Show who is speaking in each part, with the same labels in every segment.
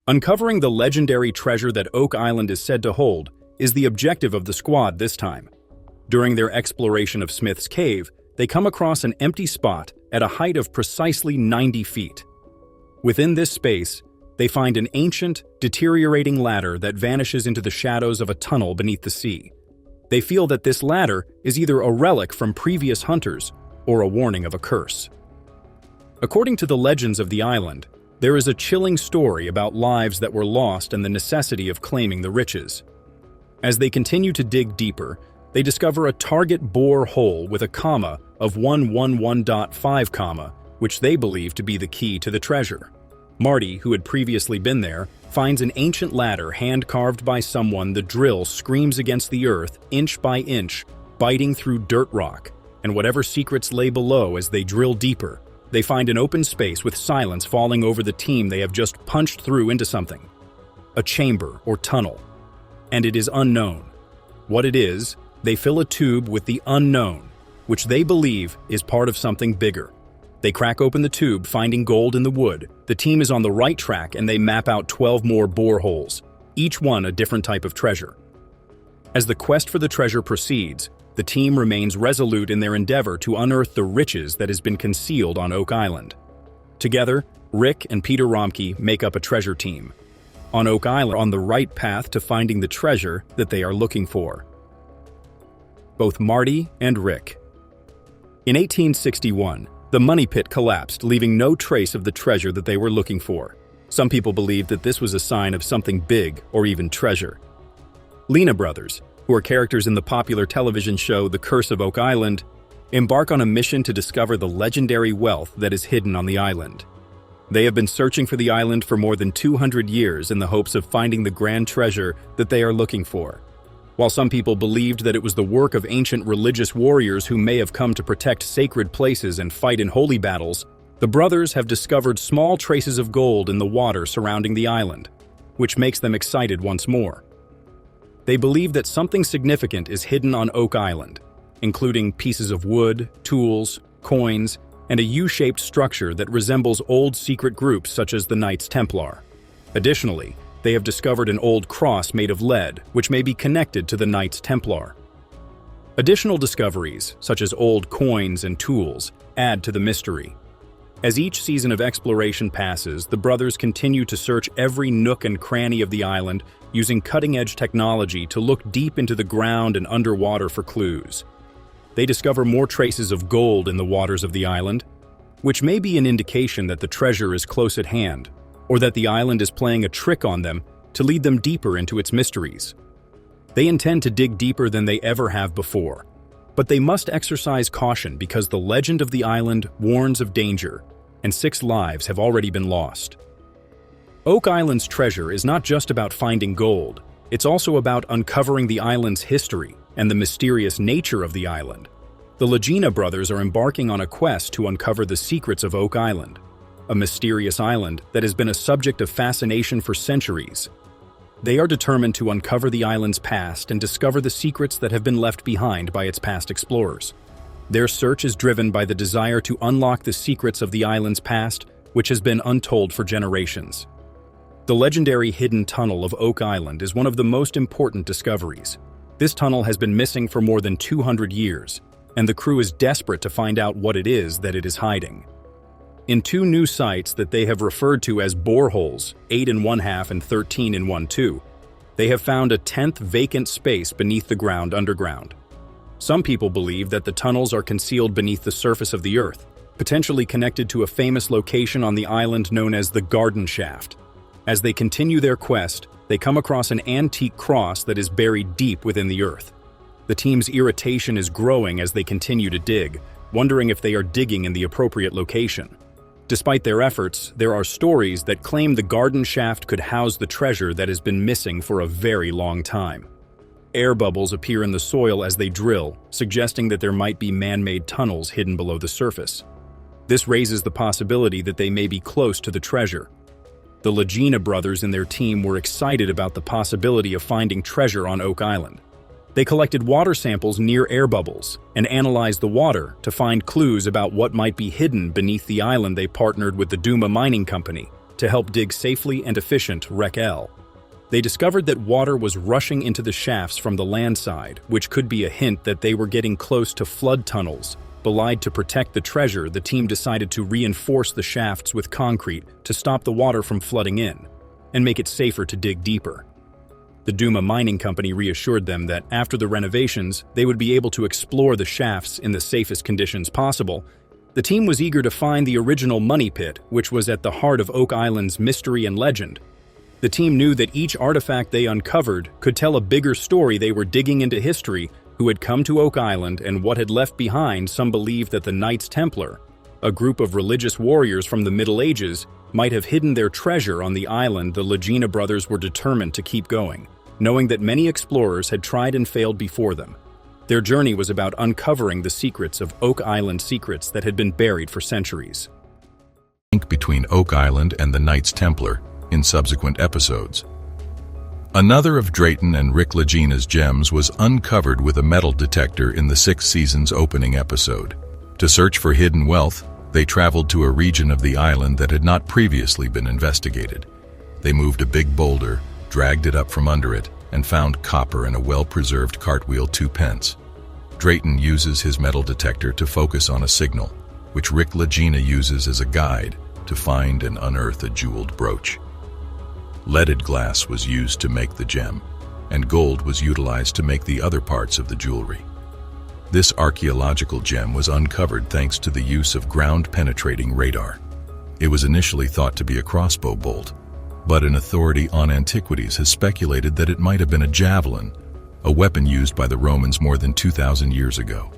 Speaker 1: Uncovering the legendary treasure that Oak Island is said to hold is the objective of the squad this time. During their exploration of Smith's Cave, they come across an empty spot at a height of precisely 90 feet. Within this space, they find an ancient, deteriorating ladder that vanishes into the shadows of a tunnel beneath the sea. They feel that this ladder is either a relic from previous hunters or a warning of a curse. According to the legends of the island, there is a chilling story about lives that were lost and the necessity of claiming the riches. As they continue to dig deeper, they discover a target bore hole with a comma of 111.5 comma, which they believe to be the key to the treasure. Marty, who had previously been there, finds an ancient ladder hand-carved by someone. The drill screams against the earth, inch by inch, biting through dirt rock, and whatever secrets lay below as they drill deeper, they find an open space with silence falling over the team they have just punched through into something. A chamber or tunnel. And it is unknown. What it is, they fill a tube with the unknown, which they believe is part of something bigger. They crack open the tube, finding gold in the wood. The team is on the right track and they map out 12 more boreholes, each one a different type of treasure. As the quest for the treasure proceeds, the team remains resolute in their endeavor to unearth the riches that has been concealed on Oak Island. Together, Rick and Peter Romke make up a treasure team. On Oak Island, on the right path to finding the treasure that they are looking for. Both Marty and Rick. In 1861, the money pit collapsed, leaving no trace of the treasure that they were looking for. Some people believed that this was a sign of something big or even treasure. Lena brothers, who are characters in the popular television show The Curse of Oak Island, embark on a mission to discover the legendary wealth that is hidden on the island. They have been searching for the island for more than 200 years in the hopes of finding the grand treasure that they are looking for. While some people believed that it was the work of ancient religious warriors who may have come to protect sacred places and fight in holy battles, the brothers have discovered small traces of gold in the water surrounding the island, which makes them excited once more. They believe that something significant is hidden on Oak Island, including pieces of wood, tools, coins, and a U-shaped structure that resembles old secret groups such as the Knights Templar. Additionally, they have discovered an old cross made of lead, which may be connected to the Knights Templar. Additional discoveries, such as old coins and tools, add to the mystery. As each season of exploration passes, the brothers continue to search every nook and cranny of the island using cutting-edge technology to look deep into the ground and underwater for clues. They discover more traces of gold in the waters of the island, which may be an indication that the treasure is close at hand, or that the island is playing a trick on them to lead them deeper into its mysteries. They intend to dig deeper than they ever have before, but they must exercise caution because the legend of the island warns of danger, and 6 lives have already been lost. Oak Island's treasure is not just about finding gold, it's also about uncovering the island's history and the mysterious nature of the island. The Lagena brothers are embarking on a quest to uncover the secrets of Oak Island, a mysterious island that has been a subject of fascination for centuries. They are determined to uncover the island's past and discover the secrets that have been left behind by its past explorers. Their search is driven by the desire to unlock the secrets of the island's past, which has been untold for generations. The legendary hidden tunnel of Oak Island is one of the most important discoveries. This tunnel has been missing for more than 200 years, and the crew is desperate to find out what it is that it is hiding. In 2 new sites that they have referred to as boreholes, 8 1/2 and 13 1/2, they have found a 10th vacant space beneath the ground underground. Some people believe that the tunnels are concealed beneath the surface of the earth, potentially connected to a famous location on the island known as the Garden Shaft. As they continue their quest, they come across an antique cross that is buried deep within the earth. The team's irritation is growing as they continue to dig, wondering if they are digging in the appropriate location. Despite their efforts, there are stories that claim the garden shaft could house the treasure that has been missing for a very long time. Air bubbles appear in the soil as they drill, suggesting that there might be man-made tunnels hidden below the surface. This raises the possibility that they may be close to the treasure. The Lagena brothers and their team were excited about the possibility of finding treasure on Oak Island. They collected water samples near air bubbles and analyzed the water to find clues about what might be hidden beneath the island. They partnered with the Duma Mining Company, to help dig safely and efficient Wreck L. They discovered that water was rushing into the shafts from the land side, which could be a hint that they were getting close to flood tunnels. Belied to protect the treasure, the team decided to reinforce the shafts with concrete to stop the water from flooding in and make it safer to dig deeper. The Duma Mining Company reassured them that after the renovations, they would be able to explore the shafts in the safest conditions possible. The team was eager to find the original money pit, which was at the heart of Oak Island's mystery and legend. The team knew that each artifact they uncovered could tell a bigger story. They were digging into history, who had come to Oak Island and what had left behind. Some believed that the Knights Templar, a group of religious warriors from the Middle Ages, might have hidden their treasure on the island. The Lagena brothers were determined to keep going, knowing that many explorers had tried and failed before them. Their journey was about uncovering the secrets of Oak Island, secrets that had been buried for centuries.
Speaker 2: Link between Oak Island and the Knights Templar in subsequent episodes. Another of Drayton and Rick Lagena's gems was uncovered with a metal detector in the sixth season's opening episode. To search for hidden wealth, they traveled to a region of the island that had not previously been investigated. They moved a big boulder, dragged it up from under it, and found copper in a well-preserved cartwheel 2 pence. Drayton uses his metal detector to focus on a signal, which Rick Lagena uses as a guide to find and unearth a jeweled brooch. Leaded glass was used to make the gem, and gold was utilized to make the other parts of the jewelry. This archaeological gem was uncovered thanks to the use of ground-penetrating radar. It was initially thought to be a crossbow bolt, but an authority on antiquities has speculated that it might have been a javelin, a weapon used by the Romans more than 2,000 years ago.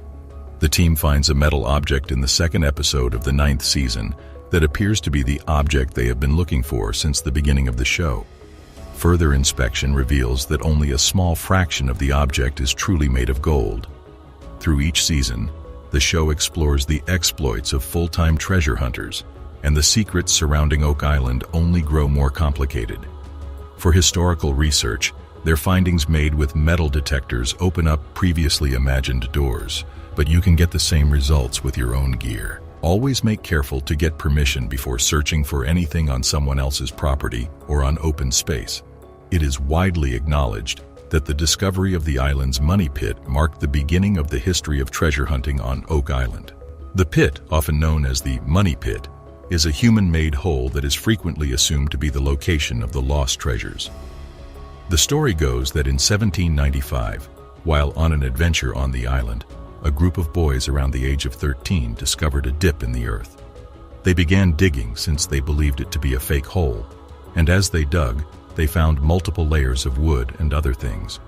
Speaker 2: The team finds a metal object in the second episode of the 9th season that appears to be the object they have been looking for since the beginning of the show. Further inspection reveals that only a small fraction of the object is truly made of gold. Through each season, the show explores the exploits of full-time treasure hunters, and the secrets surrounding Oak Island only grow more complicated. For historical research, their findings made with metal detectors open up previously imagined doors, but you can get the same results with your own gear. Always make careful to get permission before searching for anything on someone else's property or on open space. It is widely acknowledged that the discovery of the island's money pit marked the beginning of the history of treasure hunting on Oak Island. The pit, often known as the money pit, is a human-made hole that is frequently assumed to be the location of the lost treasures. The story goes that in 1795, while on an adventure on the island, a group of boys around the age of 13 discovered a dip in the earth. They began digging since they believed it to be a fake hole, and as they dug, they found multiple layers of wood and other things.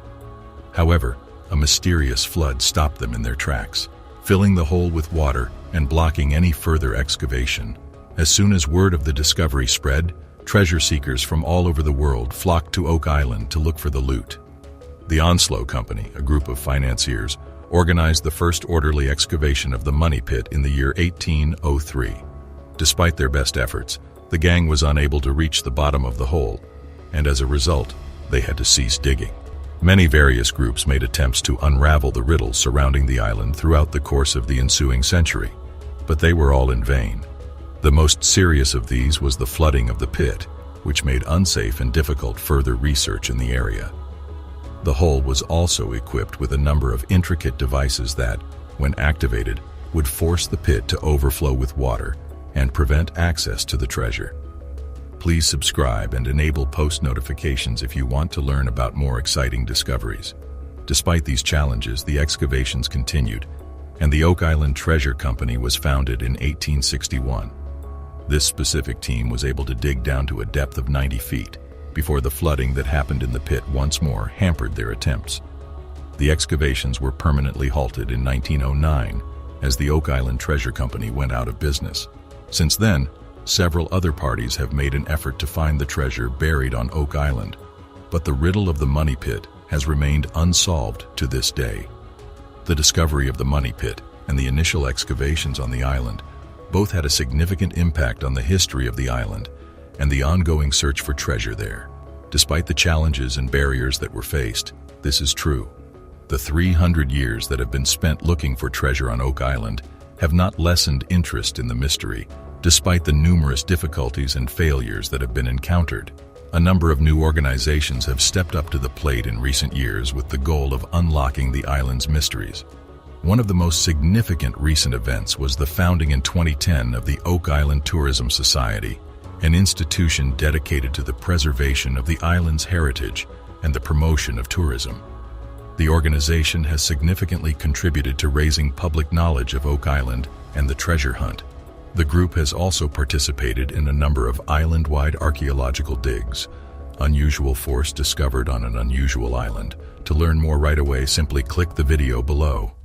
Speaker 2: However, a mysterious flood stopped them in their tracks, filling the hole with water and blocking any further excavation. As soon as word of the discovery spread, treasure seekers from all over the world flocked to Oak Island to look for the loot. The Onslow Company, a group of financiers, organized the first orderly excavation of the money pit in the year 1803. Despite their best efforts, the gang was unable to reach the bottom of the hole, and as a result, they had to cease digging. Many various groups made attempts to unravel the riddles surrounding the island throughout the course of the ensuing century, but they were all in vain. The most serious of these was the flooding of the pit, which made unsafe and difficult further research in the area. The hole was also equipped with a number of intricate devices that, when activated, would force the pit to overflow with water and prevent access to the treasure. Please subscribe and enable post notifications if you want to learn about more exciting discoveries. Despite these challenges, the excavations continued, and the Oak Island Treasure Company was founded in 1861. This specific team was able to dig down to a depth of 90 feet, before the flooding that happened in the pit once more hampered their attempts. The excavations were permanently halted in 1909 as the Oak Island Treasure Company went out of business. Since then, several other parties have made an effort to find the treasure buried on Oak Island, but the riddle of the money pit has remained unsolved to this day. The discovery of the money pit and the initial excavations on the island both had a significant impact on the history of the island and the ongoing search for treasure there. Despite the challenges and barriers that were faced, this is true. The 300 years that have been spent looking for treasure on Oak Island have not lessened interest in the mystery, Despite the numerous difficulties and failures that have been encountered, a number of new organizations have stepped up to the plate in recent years with the goal of unlocking the island's mysteries. One of the most significant recent events was the founding in 2010 of the Oak Island Tourism Society, an institution dedicated to the preservation of the island's heritage and the promotion of tourism. The organization has significantly contributed to raising public knowledge of Oak Island and the treasure hunt. The group has also participated in a number of island-wide archaeological digs. Unusual force discovered on an unusual island. To learn more right away, simply click the video below.